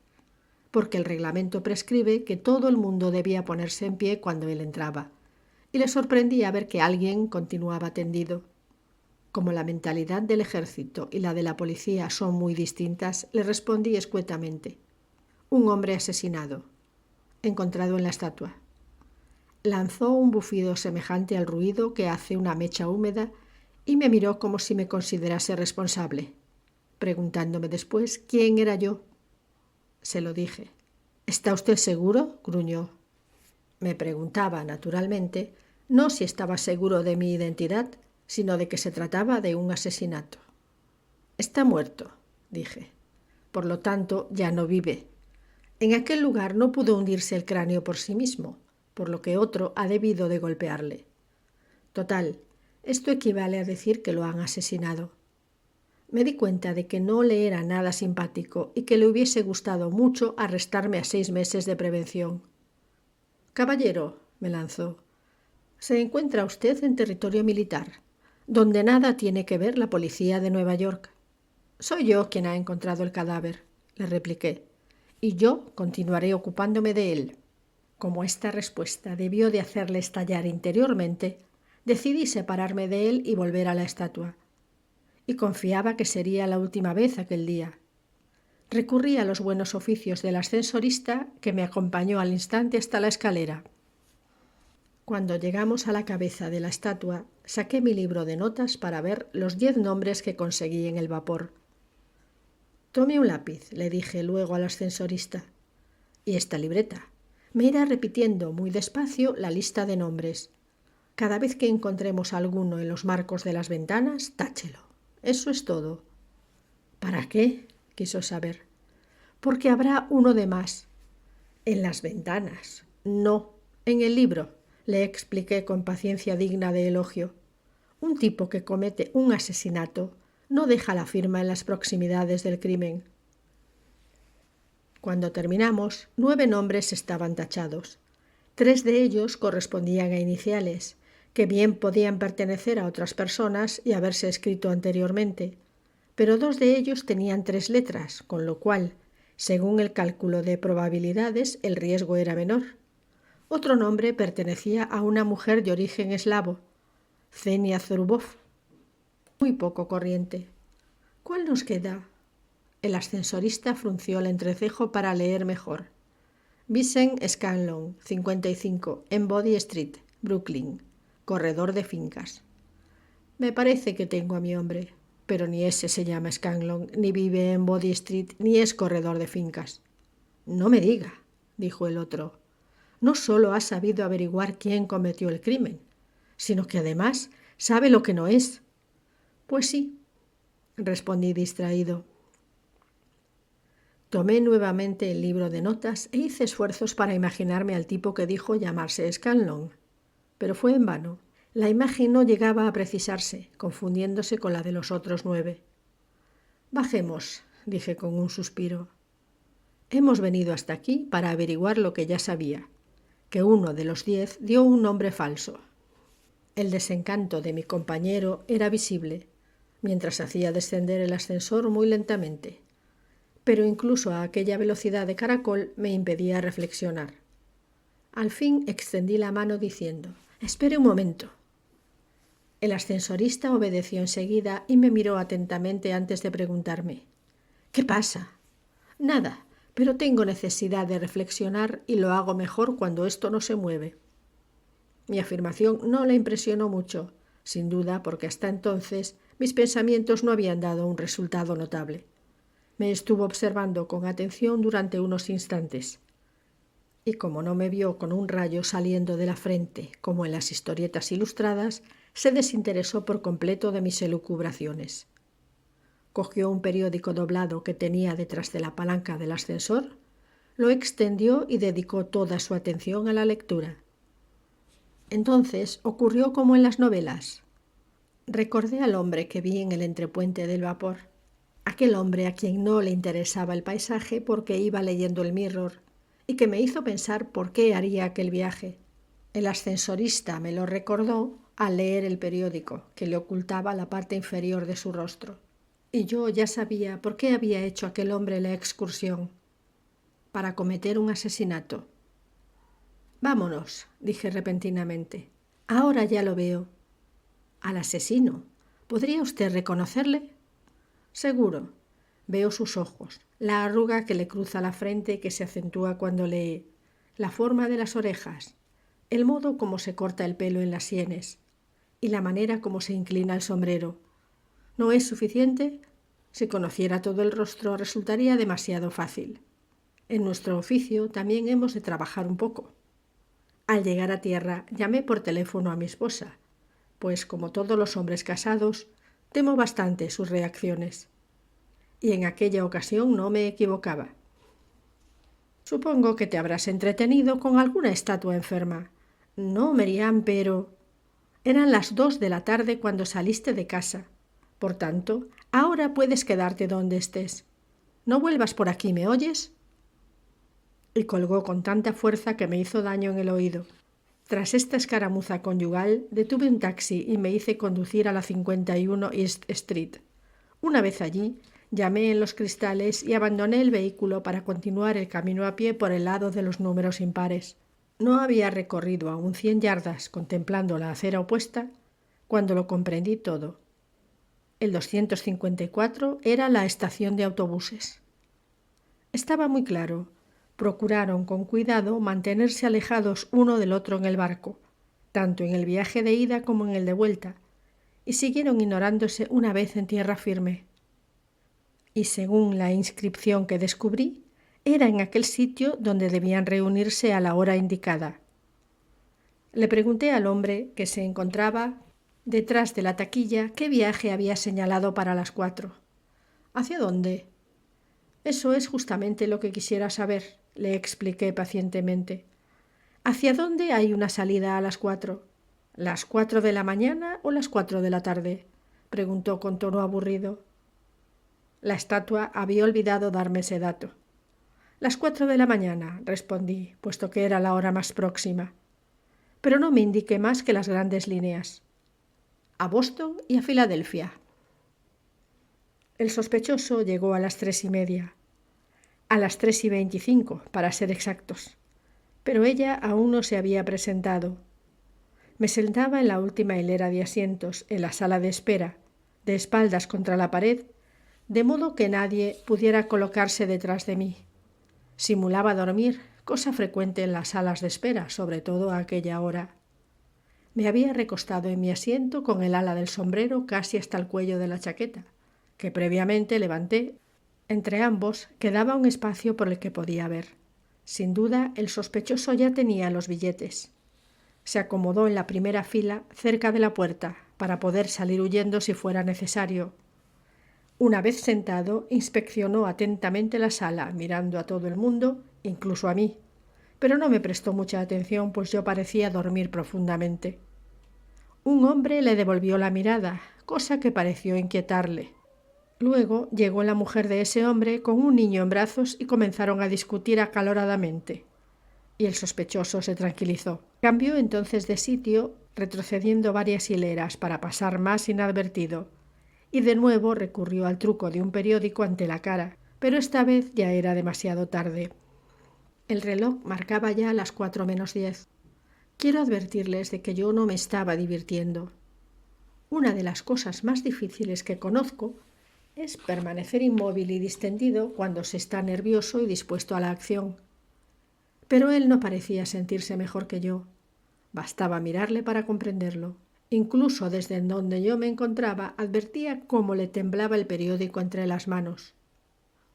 porque el reglamento prescribe que todo el mundo debía ponerse en pie cuando él entraba, y le sorprendía ver que alguien continuaba tendido. Como la mentalidad del ejército y la de la policía son muy distintas, le respondí escuetamente. «Un hombre asesinado, encontrado en la estatua». Lanzó un bufido semejante al ruido que hace una mecha húmeda y me miró como si me considerase responsable, preguntándome después quién era yo. Se lo dije. «¿Está usted seguro?», gruñó. Me preguntaba, naturalmente, no si estaba seguro de mi identidad, sino de que se trataba de un asesinato. «Está muerto», dije. «Por lo tanto, ya no vive. En aquel lugar no pudo hundirse el cráneo por sí mismo, por lo que otro ha debido de golpearle. Total, esto equivale a decir que lo han asesinado». Me di cuenta de que no le era nada simpático y que le hubiese gustado mucho arrestarme a 6 meses de prevención. «Caballero», me lanzó, Se encuentra usted en territorio militar, donde nada tiene que ver la policía de Nueva York. Soy yo quien ha encontrado el cadáver, le repliqué, y yo continuaré ocupándome de él. Como esta respuesta debió de hacerle estallar interiormente, decidí separarme de él y volver a la estatua. Y confiaba que sería la última vez aquel día. Recurrí a los buenos oficios del ascensorista, que me acompañó al instante hasta la escalera. Cuando llegamos a la cabeza de la estatua, saqué mi libro de notas para ver los 10 nombres que conseguí en el vapor. «Tome un lápiz», le dije luego al ascensorista, «y esta libreta. Me irá repitiendo muy despacio la lista de nombres. Cada vez que encontremos alguno en los marcos de las ventanas, táchelo. Eso es todo». «¿Para qué?», quiso saber. «Porque habrá uno de más». «En las ventanas. No, en el libro», le expliqué con paciencia digna de elogio. Un tipo que comete un asesinato no deja la firma en las proximidades del crimen. Cuando terminamos, 9 nombres estaban tachados. 3 de ellos correspondían a iniciales, que bien podían pertenecer a otras personas y haberse escrito anteriormente, pero 2 de ellos tenían 3 letras, con lo cual, según el cálculo de probabilidades, el riesgo era menor. Otro nombre pertenecía a una mujer de origen eslavo, Zenia Zurubov. Muy poco corriente. ¿Cuál nos queda? El ascensorista frunció el entrecejo para leer mejor. Vincent Scanlon, 55, en Body Street, Brooklyn, corredor de fincas. Me parece que tengo a mi hombre, pero ni ese se llama Scanlon, ni vive en Body Street, ni es corredor de fincas. No me diga, dijo el otro. No solo ha sabido averiguar quién cometió el crimen, sino que además sabe lo que no es. Pues sí, respondí distraído. Tomé nuevamente el libro de notas e hice esfuerzos para imaginarme al tipo que dijo llamarse Scanlon. Pero fue en vano. La imagen no llegaba a precisarse, confundiéndose con la de los otros 9. «Bajemos», dije con un suspiro. «Hemos venido hasta aquí para averiguar lo que ya sabía, que uno de los 10 dio un nombre falso». El desencanto de mi compañero era visible, mientras hacía descender el ascensor muy lentamente, pero incluso a aquella velocidad de caracol me impedía reflexionar. Al fin extendí la mano diciendo: «Espere un momento». El ascensorista obedeció enseguida y me miró atentamente antes de preguntarme: «¿Qué pasa?» «Nada, pero tengo necesidad de reflexionar y lo hago mejor cuando esto no se mueve». Mi afirmación no le impresionó mucho, sin duda porque hasta entonces mis pensamientos no habían dado un resultado notable. Me estuvo observando con atención durante unos instantes, y como no me vio con un rayo saliendo de la frente como en las historietas ilustradas, se desinteresó por completo de mis elucubraciones. Cogió un periódico doblado que tenía detrás de la palanca del ascensor, lo extendió y dedicó toda su atención a la lectura. Entonces ocurrió como en las novelas. Recordé al hombre que vi en el entrepuente del vapor, aquel hombre a quien no le interesaba el paisaje porque iba leyendo el Mirror y que me hizo pensar por qué haría aquel viaje. El ascensorista me lo recordó al leer el periódico, que le ocultaba la parte inferior de su rostro. Y yo ya sabía por qué había hecho aquel hombre la excursión. Para cometer un asesinato. «Vámonos», dije repentinamente. «Ahora ya lo veo». «¿Al asesino? ¿Podría usted reconocerle?» «Seguro. Veo sus ojos, la arruga que le cruza la frente y que se acentúa cuando lee, la forma de las orejas, el modo como se corta el pelo en las sienes y la manera como se inclina el sombrero. ¿No es suficiente? Si conociera todo el rostro resultaría demasiado fácil. En nuestro oficio también hemos de trabajar un poco». Al llegar a tierra llamé por teléfono a mi esposa, pues como todos los hombres casados, temo bastante sus reacciones. Y en aquella ocasión no me equivocaba. «Supongo que te habrás entretenido con alguna estatua enferma». «No, Merian, pero...» «Eran las 2 de la tarde cuando saliste de casa. Por tanto, ahora puedes quedarte donde estés. No vuelvas por aquí, ¿me oyes?» Y colgó con tanta fuerza que me hizo daño en el oído. Tras esta escaramuza conyugal, detuve un taxi y me hice conducir a la 51 East Street. Una vez allí, llamé en los cristales y abandoné el vehículo para continuar el camino a pie por el lado de los números impares. No había recorrido aún 100 yardas contemplando la acera opuesta cuando lo comprendí todo. El 254 era la estación de autobuses. Estaba muy claro. Procuraron con cuidado mantenerse alejados uno del otro en el barco, tanto en el viaje de ida como en el de vuelta, y siguieron ignorándose una vez en tierra firme. Y según la inscripción que descubrí, era en aquel sitio donde debían reunirse a la hora indicada. Le pregunté al hombre que se encontraba detrás de la taquilla qué viaje había señalado para las 4. ¿Hacia dónde? Eso es justamente lo que quisiera saber, le expliqué pacientemente. ¿Hacia dónde hay una salida a las 4? ¿Las 4 de la mañana o las 4 de la tarde? Preguntó con tono aburrido. La estatua había olvidado darme ese dato. Las 4 de la mañana, respondí, puesto que era la hora más próxima. Pero no me indiqué más que las grandes líneas. A Boston y a Filadelfia. El sospechoso llegó a las 3:30. A las 3:25, para ser exactos. Pero ella aún no se había presentado. Me sentaba en la última hilera de asientos, en la sala de espera, de espaldas contra la pared, de modo que nadie pudiera colocarse detrás de mí. Simulaba dormir, cosa frecuente en las salas de espera, sobre todo a aquella hora. Me había recostado en mi asiento con el ala del sombrero casi hasta el cuello de la chaqueta, que previamente levanté. Entre ambos quedaba un espacio por el que podía ver. Sin duda, el sospechoso ya tenía los billetes. Se acomodó en la primera fila, cerca de la puerta, para poder salir huyendo si fuera necesario. Una vez sentado, inspeccionó atentamente la sala, mirando a todo el mundo, incluso a mí, pero no me prestó mucha atención, pues yo parecía dormir profundamente. Un hombre le devolvió la mirada, cosa que pareció inquietarle. Luego llegó la mujer de ese hombre con un niño en brazos y comenzaron a discutir acaloradamente. Y el sospechoso se tranquilizó. Cambió entonces de sitio, retrocediendo varias hileras para pasar más inadvertido, y de nuevo recurrió al truco de un periódico ante la cara, pero esta vez ya era demasiado tarde. El reloj marcaba ya las 4:10. Quiero advertirles de que yo no me estaba divirtiendo. Una de las cosas más difíciles que conozco es permanecer inmóvil y distendido cuando se está nervioso y dispuesto a la acción. Pero él no parecía sentirse mejor que yo. Bastaba mirarle para comprenderlo. Incluso desde donde yo me encontraba advertía cómo le temblaba el periódico entre las manos.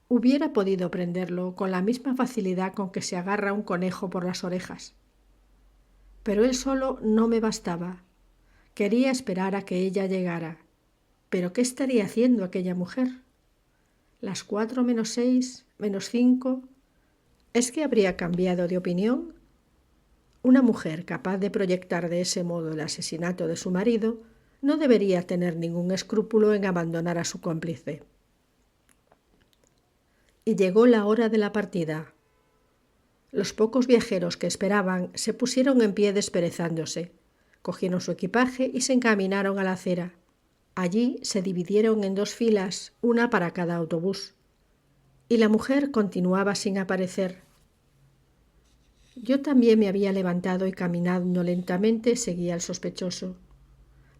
Hubiera podido prenderlo con la misma facilidad con que se agarra un conejo por las orejas. Pero él solo no me bastaba. Quería esperar a que ella llegara. ¿Pero qué estaría haciendo aquella mujer? Las 4:06, -5... ¿Es que habría cambiado de opinión? Una mujer capaz de proyectar de ese modo el asesinato de su marido no debería tener ningún escrúpulo en abandonar a su cómplice. Y llegó la hora de la partida. Los pocos viajeros que esperaban se pusieron en pie desperezándose, cogieron su equipaje y se encaminaron a la acera. Allí se dividieron en 2 filas, una para cada autobús. Y la mujer continuaba sin aparecer. Yo también me había levantado y caminando lentamente seguía al sospechoso.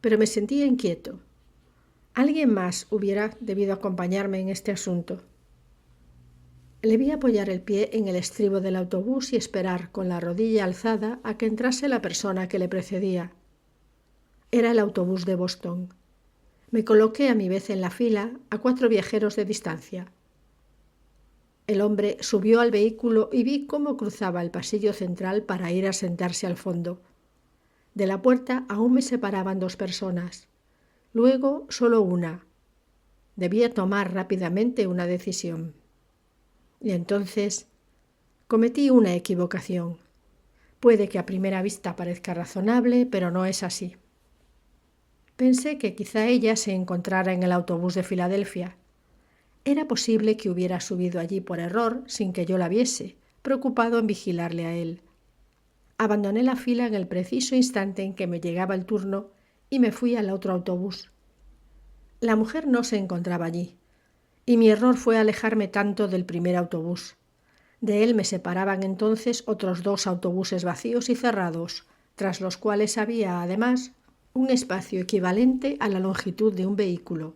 Pero me sentía inquieto. Alguien más hubiera debido acompañarme en este asunto. Le vi apoyar el pie en el estribo del autobús y esperar con la rodilla alzada a que entrase la persona que le precedía. Era el autobús de Boston. Me coloqué a mi vez en la fila a 4 viajeros de distancia. El hombre subió al vehículo y vi cómo cruzaba el pasillo central para ir a sentarse al fondo. De la puerta aún me separaban 2 personas. Luego solo una. Debía tomar rápidamente una decisión. Y entonces cometí una equivocación. Puede que a primera vista parezca razonable, pero no es así. Pensé que quizá ella se encontrara en el autobús de Filadelfia. Era posible que hubiera subido allí por error sin que yo la viese, preocupado en vigilarle a él. Abandoné la fila en el preciso instante en que me llegaba el turno y me fui al otro autobús. La mujer no se encontraba allí, y mi error fue alejarme tanto del primer autobús. De él me separaban entonces otros 2 autobuses vacíos y cerrados, tras los cuales había, además, un espacio equivalente a la longitud de un vehículo.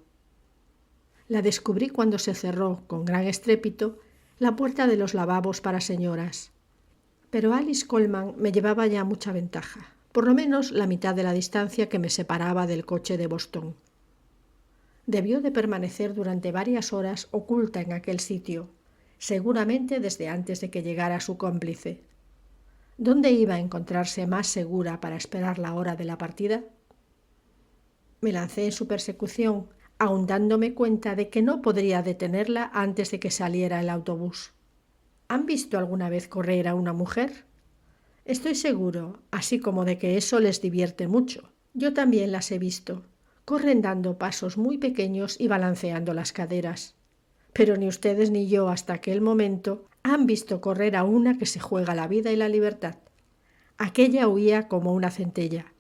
La descubrí cuando se cerró, con gran estrépito, la puerta de los lavabos para señoras. Pero Alice Colman me llevaba ya mucha ventaja, por lo menos la mitad de la distancia que me separaba del coche de Boston. Debió de permanecer durante varias horas oculta en aquel sitio, seguramente desde antes de que llegara su cómplice. ¿Dónde iba a encontrarse más segura para esperar la hora de la partida? Me lancé en su persecución, aun dándome cuenta de que no podría detenerla antes de que saliera el autobús. ¿Han visto alguna vez correr a una mujer? Estoy seguro, así como de que eso les divierte mucho. Yo también las he visto. Corren dando pasos muy pequeños y balanceando las caderas. Pero ni ustedes ni yo hasta aquel momento han visto correr a una que se juega la vida y la libertad. Aquella huía como una centella.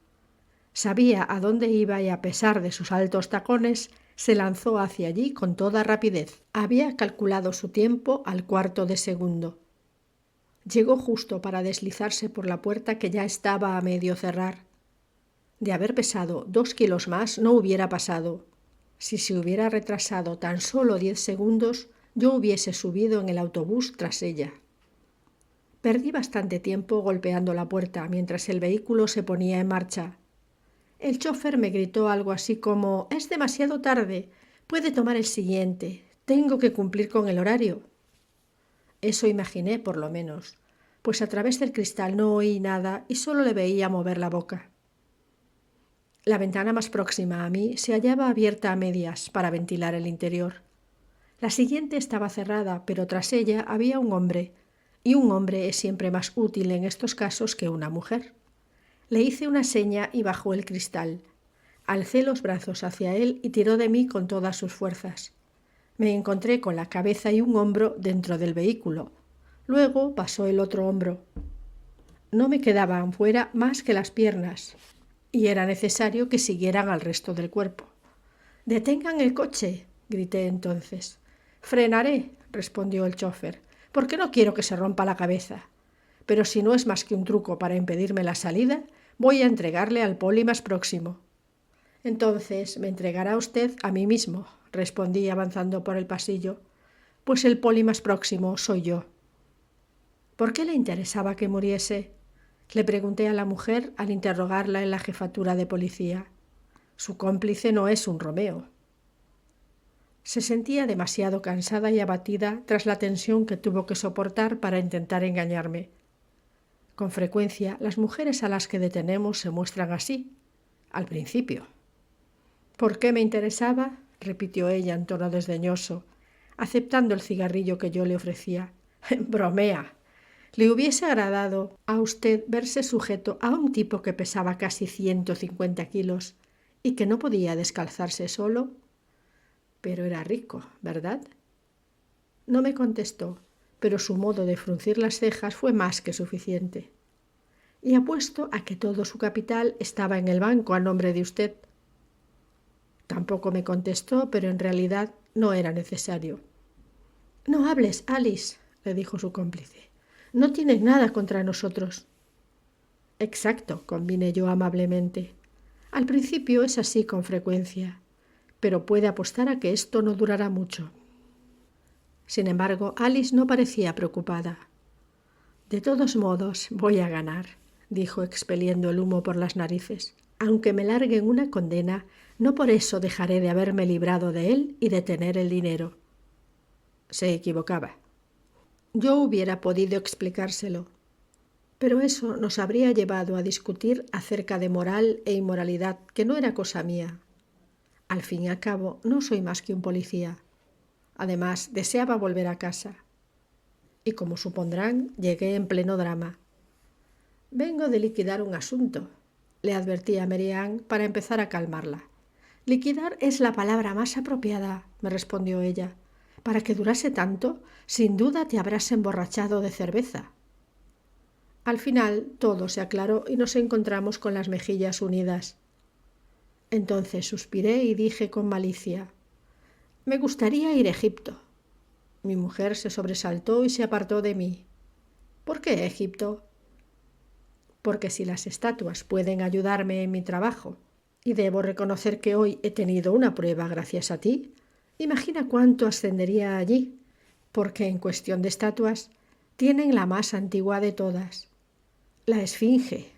Sabía a dónde iba y a pesar de sus altos tacones, se lanzó hacia allí con toda rapidez. Había calculado su tiempo al cuarto de segundo. Llegó justo para deslizarse por la puerta que ya estaba a medio cerrar. De haber pesado 2 kilos más no hubiera pasado. Si se hubiera retrasado tan solo 10 segundos, yo hubiese subido en el autobús tras ella. Perdí bastante tiempo golpeando la puerta mientras el vehículo se ponía en marcha. El chófer me gritó algo así como: «Es demasiado tarde, puede tomar el siguiente, tengo que cumplir con el horario». Eso imaginé, por lo menos, pues a través del cristal no oí nada y solo le veía mover la boca. La ventana más próxima a mí se hallaba abierta a medias para ventilar el interior. La siguiente estaba cerrada, pero tras ella había un hombre, y un hombre es siempre más útil en estos casos que una mujer. Le hice una seña y bajó el cristal. Alcé los brazos hacia él y tiró de mí con todas sus fuerzas. Me encontré con la cabeza y un hombro dentro del vehículo. Luego pasó el otro hombro. No me quedaban fuera más que las piernas, y era necesario que siguieran al resto del cuerpo. «¡Detengan el coche!», grité entonces. «Frenaré», respondió el chófer, «porque no quiero que se rompa la cabeza. Pero si no es más que un truco para impedirme la salida, voy a entregarle al poli más próximo». «Entonces me entregará usted a mí mismo», respondí avanzando por el pasillo, «pues el poli más próximo soy yo». «¿Por qué le interesaba que muriese?», le pregunté a la mujer al interrogarla en la jefatura de policía. «Su cómplice no es un Romeo». Se sentía demasiado cansada y abatida tras la tensión que tuvo que soportar para intentar engañarme. Con frecuencia, las mujeres a las que detenemos se muestran así, al principio. «¿Por qué me interesaba?», repitió ella en tono desdeñoso, aceptando el cigarrillo que yo le ofrecía. «Bromea. ¿Le hubiese agradado a usted verse sujeto a un tipo que pesaba casi 150 kilos y que no podía descalzarse solo? Pero era rico, ¿verdad?». No me contestó, pero su modo de fruncir las cejas fue más que suficiente. «Y apuesto a que todo su capital estaba en el banco a nombre de usted». Tampoco me contestó, pero en realidad no era necesario. «No hables, Alice», le dijo su cómplice. «No tienes nada contra nosotros». «Exacto», convine yo amablemente. «Al principio es así con frecuencia, pero puede apostar a que esto no durará mucho». Sin embargo, Alice no parecía preocupada. «De todos modos, voy a ganar», dijo expeliendo el humo por las narices. «Aunque me larguen una condena, no por eso dejaré de haberme librado de él y de tener el dinero». Se equivocaba. Yo hubiera podido explicárselo, pero eso nos habría llevado a discutir acerca de moral e inmoralidad, que no era cosa mía. Al fin y al cabo, no soy más que un policía. Además, deseaba volver a casa. Y como supondrán, llegué en pleno drama. «Vengo de liquidar un asunto», le advertí a Mary Ann para empezar a calmarla. «Liquidar es la palabra más apropiada», me respondió ella. «Para que durase tanto, sin duda te habrás emborrachado de cerveza». Al final todo se aclaró y nos encontramos con las mejillas unidas. Entonces suspiré y dije con malicia: «Me gustaría ir a Egipto». Mi mujer se sobresaltó y se apartó de mí. «¿Por qué Egipto?» «Porque si las estatuas pueden ayudarme en mi trabajo, y debo reconocer que hoy he tenido una prueba gracias a ti, imagina cuánto ascendería allí, porque en cuestión de estatuas tienen la más antigua de todas, la Esfinge,